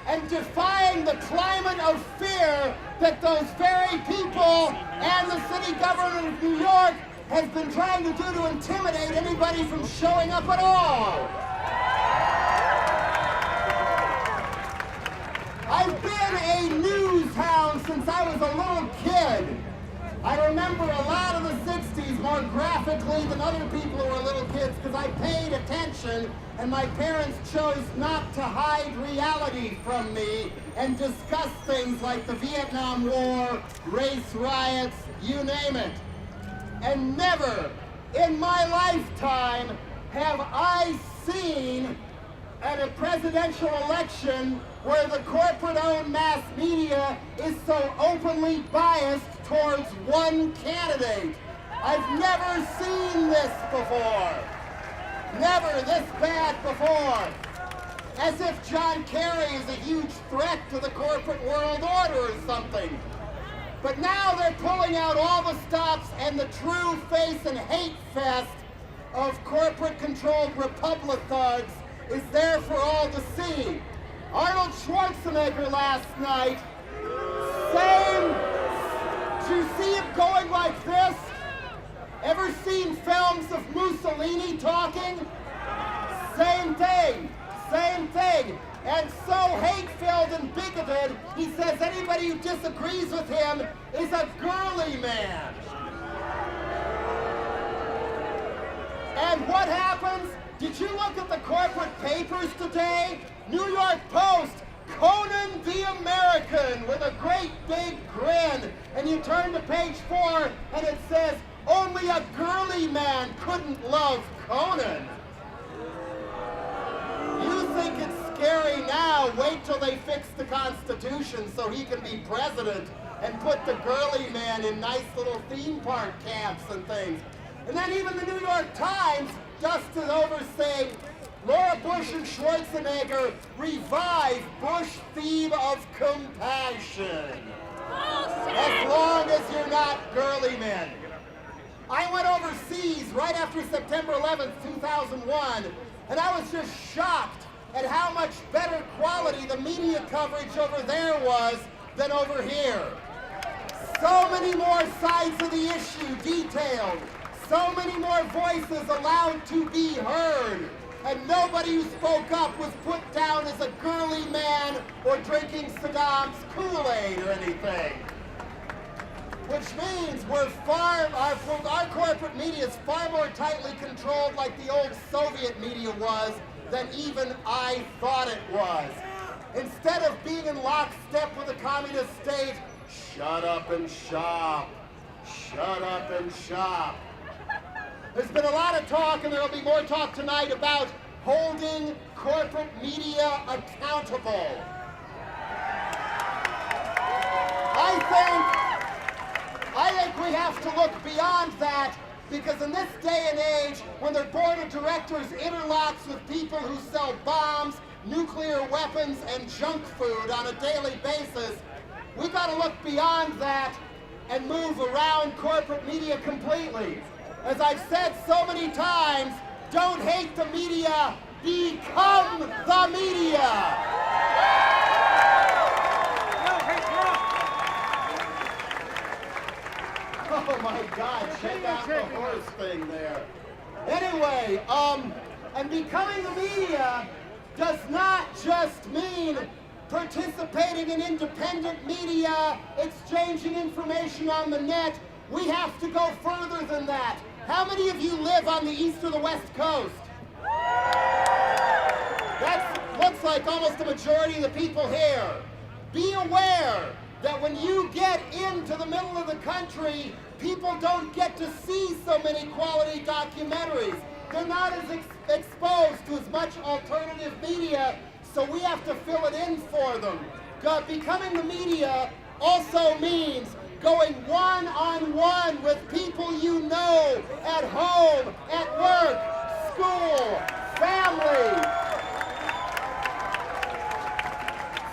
and defying the climate of fear that those very people and the city government of New York has been trying to do to intimidate anybody from showing up at all. I've been a news hound since I was a little kid. I remember a lot of the 60s more graphically than other people who were little kids because I paid attention and my parents chose not to hide reality from me and discuss things like the Vietnam War, race riots, you name it. And never in my lifetime have I seen at a presidential election where the corporate-owned mass media is so openly biased towards one candidate. I've never seen this before. Never this bad before. As if John Kerry is a huge threat to the corporate world order or something. But now they're pulling out all the stops and the true face and hate fest of corporate-controlled Republic thugs is there for all to see. Arnold Schwarzenegger last night, did you see him going like this? Ever seen films of Mussolini talking? Same thing, same thing. And so hate-filled and bigoted, he says anybody who disagrees with him is a girly man. And what happens? Did you look at the corporate papers today? New York Post, Conan the American with a great big grin. And you turn to page 4 and it says, only a girly man couldn't love Conan. You think it's scary now, wait till they fix the Constitution so he can be president and put the girly man in nice little theme park camps and things. And then even the New York Times dusted over saying, Laura Bush and Schwarzenegger revive Bush theme of compassion. As long as you're not girly men. I went overseas right after September 11th, 2001, and I was just shocked at how much better quality the media coverage over there was than over here. So many more sides of the issue detailed. So many more voices allowed to be heard. And nobody who spoke up was put down as a girly man or drinking Saddam's Kool-Aid or anything. Which means our corporate media is far more tightly controlled like the old Soviet media was than even I thought it was. Instead of being in lockstep with the communist state, shut up and shop. Shut up and shop. There's been a lot of talk, and there will be more talk tonight, about holding corporate media accountable. I think we have to look beyond that, because in this day and age, when their board of directors interlocks with people who sell bombs, nuclear weapons, and junk food on a daily basis, we've got to look beyond that and move around corporate media completely. As I've said so many times, don't hate the media, become the media. Oh my God, check out the horse thing there. Anyway, and becoming the media does not just mean participating in independent media, exchanging information on the net. We have to go further than that. How many of you live on the east or the west coast? That looks like almost the majority of the people here. Be aware that when you get into the middle of the country, people don't get to see so many quality documentaries. They're not as exposed to as much alternative media, so we have to fill it in for them. Becoming the media also means going one-on-one with people you know, at home, at work, school, family,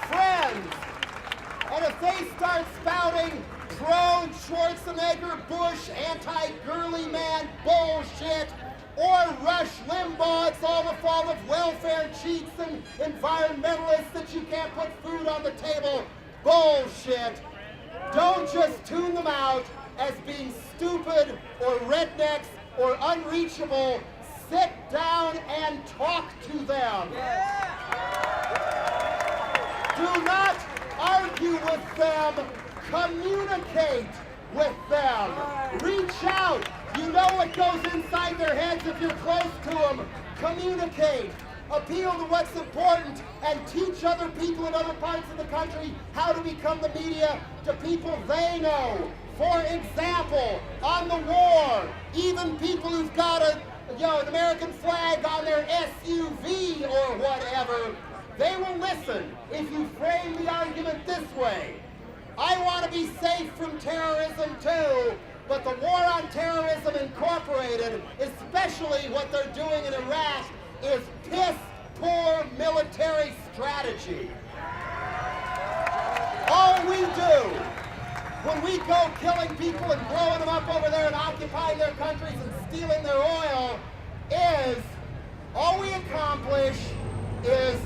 friends. And if they start spouting pro-Schwarzenegger, Bush, anti-girly man bullshit, or Rush Limbaugh, it's all the fault of welfare cheats and environmentalists that you can't put food on the table. Bullshit. Don't just tune them out as being stupid or rednecks or unreachable. Sit down and talk to them. Do not argue with them. Communicate with them. Reach out. You know what goes inside their heads if you're close to them. Communicate. Appeal to what's important and teach other people in other parts of the country how to become the media to people they know. For example, on the war, even people who've got an American flag on their SUV or whatever, they will listen if you frame the argument this way. I want to be safe from terrorism too, but the War on Terrorism Incorporated, especially what they're doing in Iraq, is piss-poor military strategy. All we do when we go killing people and blowing them up over there and occupying their countries and stealing their oil is, all we accomplish is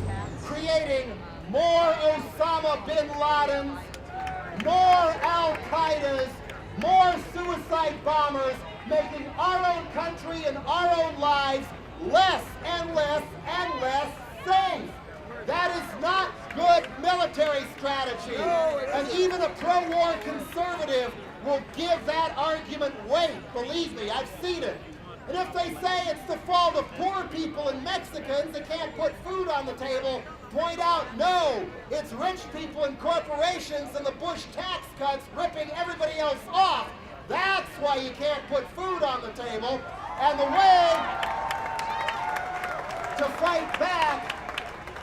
creating more Osama bin Ladens, more Al-Qaedas, more suicide bombers, making our own country and our own lives less and less and less safe. That is not good military strategy. And even a pro-war conservative will give that argument weight. Believe me, I've seen it. And if they say it's the fault of poor people and Mexicans that can't put food on the table, point out, no, it's rich people and corporations and the Bush tax cuts ripping everybody else off. That's why you can't put food on the table. And the way to fight back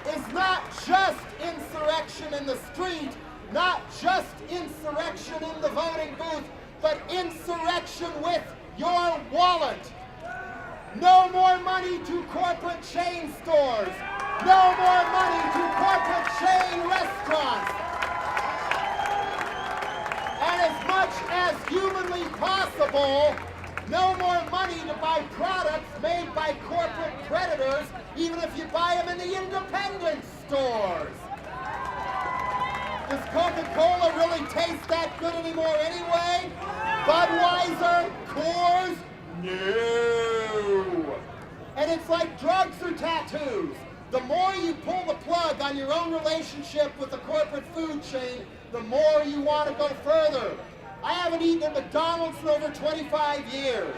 is not just insurrection in the street, not just insurrection in the voting booth, but insurrection with your wallet. No more money to corporate chain stores. No more money to corporate chain restaurants. And as much as humanly possible, no more money to buy products made by corporate predators, even if you buy them in the independent stores. Does Coca-Cola really taste that good anymore anyway? Budweiser? Coors? No. And it's like drugs or tattoos. The more you pull the plug on your own relationship with the corporate food chain, the more you want to go further. I haven't eaten at McDonald's in over 25 years.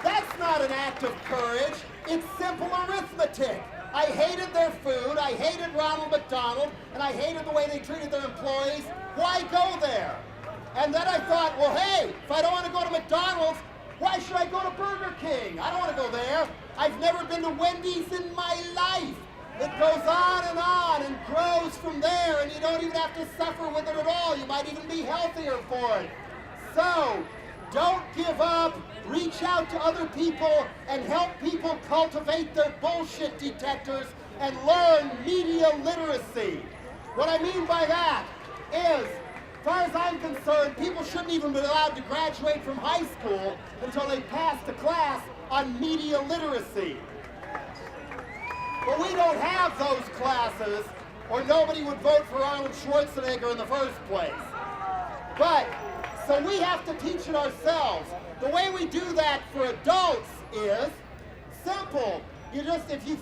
That's not an act of courage. It's simple arithmetic. I hated their food, I hated Ronald McDonald, and I hated the way they treated their employees. Why go there? And then I thought, well, hey, if I don't want to go to McDonald's, why should I go to Burger King? I don't want to go there. I've never been to Wendy's in my life. It goes on and grows from there, and you don't even have to suffer with it at all. You might even be healthier for it. So, don't give up. Reach out to other people and help people cultivate their bullshit detectors and learn media literacy. What I mean by that is, as far as I'm concerned, people shouldn't even be allowed to graduate from high school until they pass the class on media literacy. But we don't have those classes, or nobody would vote for Arnold Schwarzenegger in the first place. But, so we have to teach it ourselves. The way we do that for adults is simple. You just, if you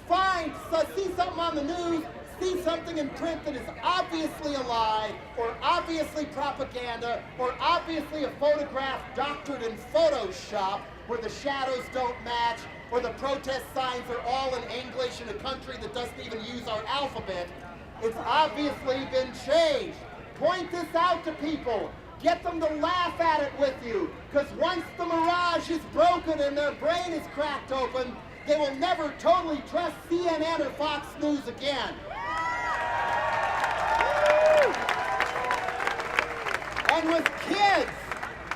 see something on the news, see something in print that is obviously a lie, or obviously propaganda, or obviously a photograph doctored in Photoshop, where the shadows don't match, or the protest signs are all in English in a country that doesn't even use our alphabet, it's obviously been changed. Point this out to people. Get them to laugh at it with you, because once the mirage is broken and their brain is cracked open, they will never totally trust CNN or Fox News again. And with kids,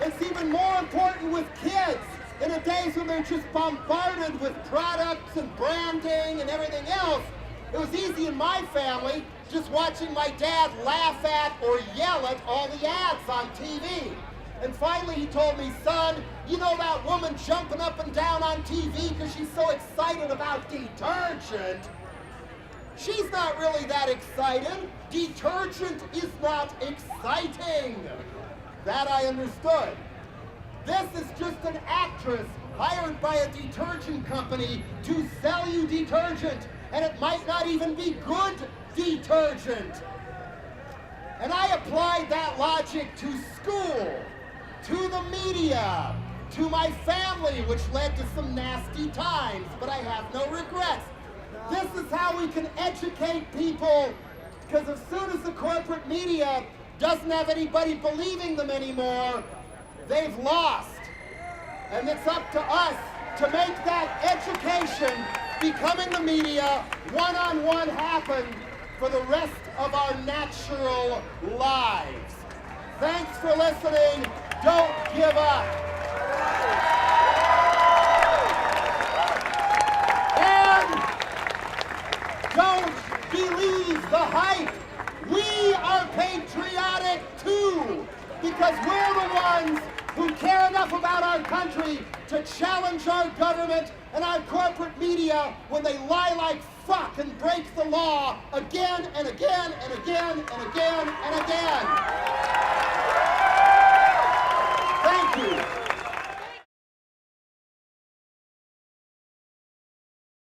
it's even more important with kids. In the days when they're just bombarded with products and branding and everything else, it was easy in my family just watching my dad laugh at or yell at all the ads on TV. And finally he told me, son, you know that woman jumping up and down on TV because she's so excited about detergent? She's not really that excited. Detergent is not exciting. That I understood. This is just an actress hired by a detergent company to sell you detergent, and it might not even be good detergent. And I applied that logic to school, to the media, to my family, which led to some nasty times, but I have no regrets. This is how we can educate people, because as soon as the corporate media doesn't have anybody believing them anymore, they've lost. And it's up to us to make that education becoming the media one-on-one happen for the rest of our natural lives. Thanks for listening. Don't give up. And don't believe the hype. We are patriotic too, because we're the ones who care enough about our country to challenge our government and our corporate media when they lie like fuck and break the law again and again and again and again and again.